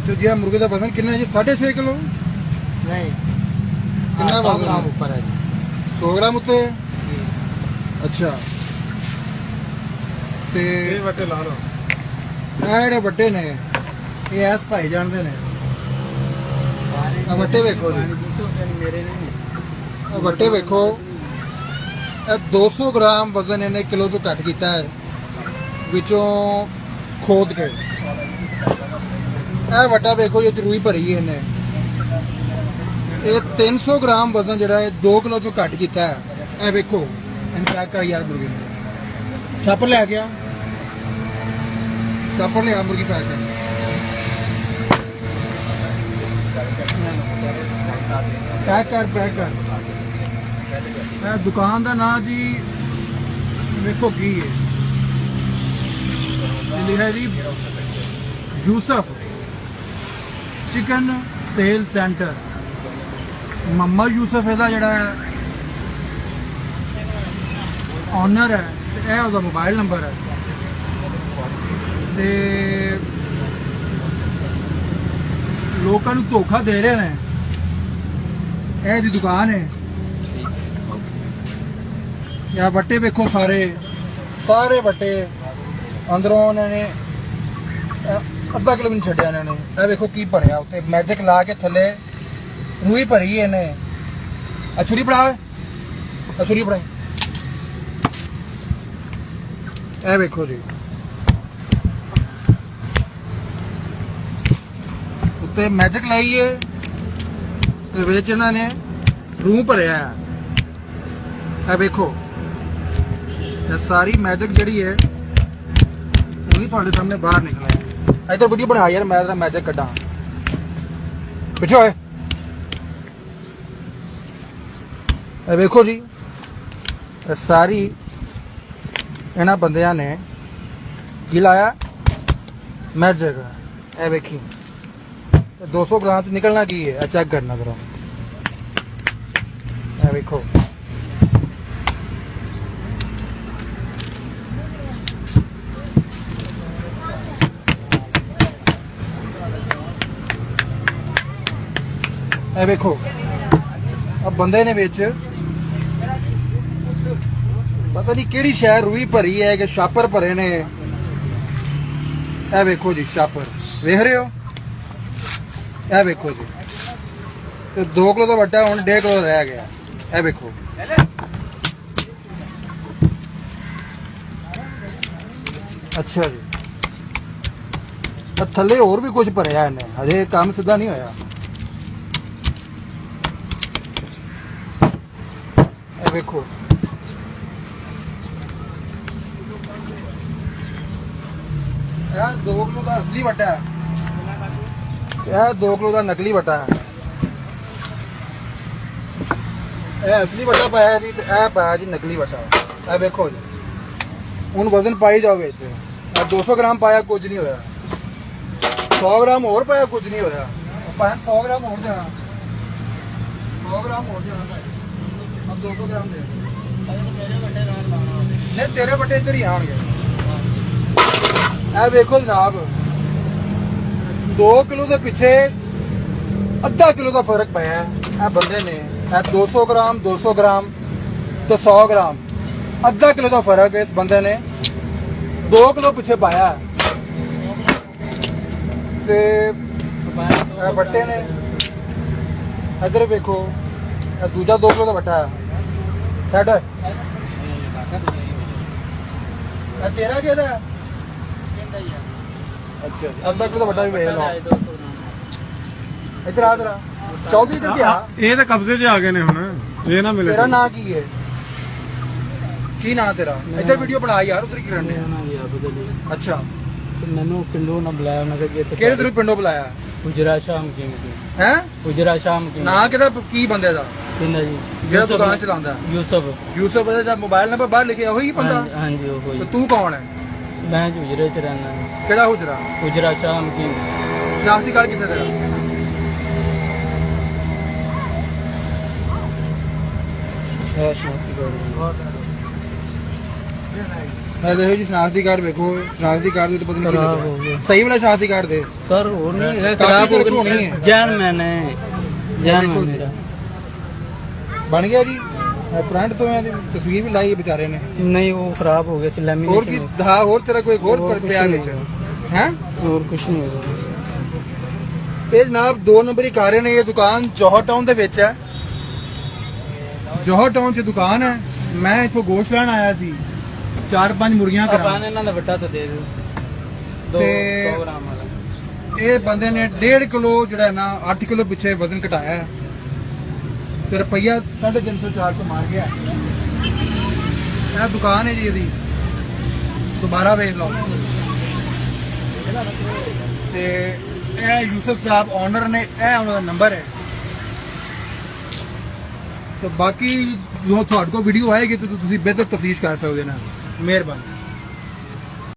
तो जी मुर्गे का वजन कितना है जी 6.5 किलो नहीं कितना 100 वजन ग्राम है? ऊपर है जी। 100 ग्राम उत्ते जी। अच्छा ते ਇਹ ਵੱਟੇ ਲਾ ਲਓ ਇਹ ਜਿਹੜੇ ਵੱਟੇ ਨੇ ਇਹ ਐਸ ਭਾਈ ਜਾਣਦੇ ਨੇ ਆ ਵੱਟੇ ਵੇਖੋ ਜੀ मेरे नहीं ਆ ਵੱਟੇ ਵੇਖੋ ਇਹ 200 ਗ੍ਰਾਮ ਵਜ਼ਨ ਇਹਨੇ ਕਿਲੋ ਤੋਂ ਘੱਟ ਕੀਤਾ ਹੈ ਵਿੱਚੋਂ ਖੋਦ ਕੇ ਇਹ ਵੱਟਾ ਵੇਖੋ ਇਹ ਚ ਰੂਈ ਭਰੀ ਹੈ ਇਹਨੇ ਇਹ 300 ਗ੍ਰਾਮ ਵਜ਼ਨ ਜਿਹੜਾ ਹੈ 2 ਕਿਲੋ ਤੋਂ ਘੱਟ ਕੀਤਾ ਹੈ ਇਹ ਵੇਖੋ ਇਹਨੂੰ ਚੈੱਕ ਕਰ ਯਾਰ ਮੁਰਗੇ ਨੂੰ ਛਾਪਰ ਲੈ ਗਿਆ ਛਾਪਰ ਲਿਆ ਮੁਰਗੀ ਪੈਕ ਕਰ ਪੈਕ ਕਰ ਇਹ ਦੁਕਾਨ ਦਾ ਨਾਂ ਜੀ ਵੇਖੋ ਕੀ ਹੈ ਇਹ ਲਿਖਿਆ ਜੀ Yusuf chicken sale centre Muhammad Yusuf ਇਹਦਾ ਜਿਹੜਾ ਓਨਰ ਹੈ ਤੇ ਇਹ ਉਹਦਾ ਮੋਬਾਈਲ ਨੰਬਰ ਹੈ ਤੇ ਲੋਕਾਂ ਨੂੰ ਧੋਖਾ ਦੇ ਰਹੇ ਨੇ ਇਹ ਦੀ ਦੁਕਾਨ ਹੈ ਯਾ ਵੱਟੇ ਵੇਖੋ ਸਾਰੇ ਵੱਟੇ ਅੰਦਰੋਂ ਉਹਨਾਂ ਨੇ ਅੱਧਾ ਕਿਲੋ ਵੀ ਨਹੀਂ ਛੱਡਿਆ ਇਹਨਾਂ ਨੇ ਇਹ ਵੇਖੋ ਕੀ ਭਰਿਆ ਉੱਤੇ ਮੈਜਿਕ ਲਾ ਕੇ ਥੱਲੇ ਰੂਈ ਭਰੀ ਇਹਨੇ ਅਛੂਰੀ ਬਣਾ ਅਛੂਰੀ ਬਣਾ ਇਹ ਵੇਖੋ ਜੀ ਉੱਤੇ ਮੈਜਿਕ ਲਾਈ ਹੈ ਤੇ ਵਿੱਚ ਇਹਨਾਂ ਨੇ ਰੂਹ ਭਰਿਆ ਹੈ ਇਹ ਵੇਖੋ ਇਹ ਸਾਰੀ ਮੈਜਿਕ ਜਿਹੜੀ ਹੈ ਉਹ ਵੀ ਤੁਹਾਡੇ ਸਾਹਮਣੇ ਬਾਹਰ ਨਿਕਲਿਆ ਇੱਧਰ ਵੀਡੀਓ ਬਣਾ ਯਾਰ ਮੈਂ ਤਾਂ ਮੈਜਿਕ ਕੱਢਾਂ ਪਿੱਛੇ ਹੋਏ ਇਹ ਵੇਖੋ ਜੀ ਇਹ ਸਾਰੀ ਇਹਨਾਂ ਬੰਦਿਆਂ ਨੇ ਕੀ ਲਾਇਆ ਮੈਜਿਕ ਇਹ ਵੇਖੀ 200 ਗ੍ਰਾਮ ਚ ਨਿਕਲਣਾ ਕੀ ਹੈ ਇਹ ਚੈੱਕ ਕਰਨਾ ਜ਼ਰਾ ਇਹ ਵੇਖੋ ਇਹ ਵੇਖੋ ਆ ਬੰਦੇ ਨੇ ਵਿੱਚ ਪਤਾ ਨਹੀਂ ਕਿਹੜੀ ਸ਼ਹਿਰ ਰੂਈ ਭਰੀ ਹੈ ਕਿ ਛਾਪਰ ਭਰੇ ਨੇ ਇਹ ਵੇਖੋ ਜੀ ਛਾਪਰ ਵੇਖ ਰਹੇ ਹੋ ਇਹ ਵੇਖੋ ਜੀ ਤੇ 2 ਕਿਲੋ ਦਾ ਵੱਟਾ ਹੁਣ 1.5 ਕਿਲੋ ਰਹਿ ਗਿਆ ਇਹ ਵੇਖੋ ਅੱਛਾ ਜੀ ਥੱਲੇ ਹੋਰ ਵੀ ਕੁਝ ਭਰਿਆ ਇਹਨੇ ਹਜੇ ਕੰਮ ਸਿੱਧਾ ਨਹੀਂ ਹੋਇਆ ਇਹ ਵੇਖੋ ਇਹ 2 ਕਿਲੋ ਦਾ ਅਸਲੀ ਵੱਟਾ ਹੈ ਇਹ 2 ਕਿਲੋ ਦਾ ਨਕਲੀ ਵੱਟਾ ਹੈ ਇਹ ਅਸਲੀ ਵੱਟਾ ਪਾਇਆ ਜੀ ਤੇ ਇਹ ਪਾਇਆ ਜੀ ਨਕਲੀ ਵੱਟਾ ਇਹ ਵੇਖੋ ਜੀ ਹੁਣ ਵਜ਼ਨ ਪਾਈ ਜਾਓ ਵਿੱਚ ਇਹ 200 ਗ੍ਰਾਮ ਪਾਇਆ ਕੁਝ ਨਹੀਂ ਹੋਇਆ 100 ਗ੍ਰਾਮ ਹੋਰ ਪਾਇਆ ਕੁਝ ਨਹੀਂ ਹੋਇਆ ਭਾਵੇਂ 100 ਗ੍ਰਾਮ ਹੋਰ ਦੇਣਾ 100 ਗ੍ਰਾਮ ਹੋਰ ਦੇਣਾ ਭਾਈ अब 200 ਗ੍ਰਾਮ ਦੇ ਨਹੀਂ ਤੇਰੇ ਵੱਟੇ ਇੱਧਰ ਹੀ ਆਉਣਗੇ ਇਹ ਵੇਖੋ ਜਨਾਬ 2 ਕਿਲੋ ਦੇ ਪਿੱਛੇ ਅੱਧਾ ਕਿਲੋ ਦਾ ਫਰਕ ਪਿਆ ਇਹ ਬੰਦੇ ਨੇ ਇਹ 200 ਗ੍ਰਾਮ ਤੇ 100 ਗ੍ਰਾਮ ਅੱਧਾ ਕਿਲੋ ਦਾ ਫਰਕ ਇਸ ਬੰਦੇ ਨੇ 2 ਕਿਲੋ ਪਿੱਛੇ ਪਾਇਆ ਤੇ ਇਹ ਵੱਟੇ ਨੇ ਇੱਧਰ ਵੇਖੋ ਇਹ ਦੂਜਾ 2 ਕਿਲੋ ਦਾ ਵੱਟਾ ਹੈ ਛੱਡ ਇਹ ਤੇਰਾ ਕਿਹਦਾ ਹੈ ਅੱਛਾ ਅੱਧਾ ਕਿਲੋ ਦਾ ਵੱਟਾ ਵੀ ਵੇਚ ਲਓ ਇੱਧਰ ਆ ਤੇਰਾ ਚੌਧਰੀ ਤੇ ਆ ਇਹ ਤਾਂ ਕਬਜ਼ੇ 'ਚ ਆ ਗਏ ਨੇ ਹੁਣ ਇਹ ਨਾ ਮਿਲੇ ਤੇਰਾ ਨਾਂ ਕੀ ਹੈ ਕੀ ਨਾਂ ਤੇਰਾ ਇੱਧਰ ਵੀਡੀਓ ਬਣਾ ਯਾਰ ਉਧਰ ਕੀ ਕਰਨੇ ਅੱਛਾ मैंने पिंडों ना बुलाया उन्होंने कहा कि ਕਿਹੜੇ ਤੈਨੂੰ ਪਿੰਡੋਂ ਬੁਲਾਇਆ उजरा शाम की ਹੈ उजरा शाम की ਨਾਂ ਕਿਹਦਾ ਕੀ ਬੰਦੇ ਦਾ किंदा जी ਜਿਹੜਾ ਦੁਕਾਨ ਚਲਾਉਂਦਾ यूसुफ ਯੂਸਫ ਦਾ ਮੋਬਾਈਲ ਨੰਬਰ ਬਾਹਰ ਲਿਖਿਆ ਉਹੀ ਬੰਦਾ हाँ जी वो ਤੇ कोई ਤੂੰ ਕੌਣ ਹੈ मैं जो उजरे च रहना ਕਿਹੜਾ ਹੁਜਰਾ उजरा शाम की ਸ਼ਨਾਖਤੀ ਕਾਰਡ ਕਿੱਥੇ ਤੇਰਾ है शनाख्ती कार्ड। ਮੈਂ ਦੇਖੋ ਜੀ ਸ਼ਨਾਖਤੀ ਕਾਰਡ ਵੇਖੋ, ਸ਼ਨਾਖਤੀ ਕਾਰਡ ਦੇ ਉੱਤੇ ਪਤਾ ਨਹੀਂ ਕੀ ਖਰਾਬ ਹੋ ਲਿਖਿਆ ਗਿਆ। ਸਹੀ ਵਾਲਾ ਸ਼ਨਾਖਤੀ ਕਾਰਡ ਦੇ ਸਰ ਹੋਰ ਨਹੀਂ ਹੈਗਾ, ਕਾਫੀ ਖਰਾਬ ਹੋ ਤਰੱਕੀ ਹੋਣੀ ਗਿਆ। ਹੈ। ਜੈਨ ਮੈਨ ਹੈ, ਜੈਨ ਮੈਨ ਮੇਰਾ। ਬਣ ਗਿਆ ਜੀ ਫਰੰਟ ਤੋਂ ਇਹਦੀ ਤਸਵੀਰ ਵੀ ਲਾਈ ਹੈ ਵਿਚਾਰੇ ਨੇ। ਨਹੀਂ ਉਹ ਖਰਾਬ ਹੋ ਗਿਆ ਸੀ, ਹੋਰ ਕੀ ਲੈਮੀਨੇਸ਼ਨ ਦਿਖਾ, ਹੋਰ ਤੇਰਾ ਕੋਈ ਹੋਰ ਹੋਰ ਕੁਛ ਪਿਆ ਨਹੀਂ ਵਿੱਚ ਹੋਇਆ। ਹੈ ਹੋਰ ਕੁਝ ਨਹੀਂ ਹੋਇਆ। ਇਹ ਜਨਾਬ 2 ਨੰਬਰੀ ਕਾਰ ਨੇ। ਇਹ ਦੁਕਾਨ ਜੋਹਰ ਟਾਊਨ ਦੇ ਵਿੱਚ ਹੈ। ਜੋਹਰ ਟਾਊਨ 'ਚ ਦੁਕਾਨ ਹੈ। ਮੈਂ ਇੱਥੋਂ ਗੋਸ਼ਤ ਲੈਣ ਆਇਆ ਸੀ, 4-5 ਮੁਰਗੀਆਂ ਆਪਾਂ ਕਰਾਂ। ਇਹਨਾਂ ਦਾ ਵੱਟਾ ਤਾਂ ਦੇ ਦਿਓ 200 ਤੇ- ਗ੍ਰਾਮ ਵਾਲਾ। ਇਹ ਬੰਦੇ ਨੇ 1.5 ਕਿਲੋ ਜਿਹੜਾ ਨਾ 8 ਕਿਲੋ ਪਿੱਛੇ ਵਜ਼ਨ ਘਟਾਇਆ ਹੈ ਤੇ ਰੁਪਈਆ 350-400 ਮਾਰ ਗਿਆ। ਇਹ ਦੁਕਾਨ ਹੈ ਜੀ ਇਹਦੀ, ਦੁਬਾਰਾ ਵੇਖ ਲਓ। ਤੇ ਇਹ ਯੂਸਫ ਸਾਹਿਬ ਓਨਰ ਨੇ, ਇਹ ਉਹਨਾਂ ਦਾ ਨੰਬਰ ਹੈ। ਤੇ ਬਾਕੀ ਜੋ ਤੁਹਾਡੇ ਕੋਲ ਵੀਡੀਓ ਆਏਗੀ ਤਾਂ ਤੁਸੀਂ ਬਿਹਤਰ ਤਫਤੀਸ਼ ਕਰ ਸਕਦੇ ਹੋ। ਮਿਹਰਬਾਨੀ।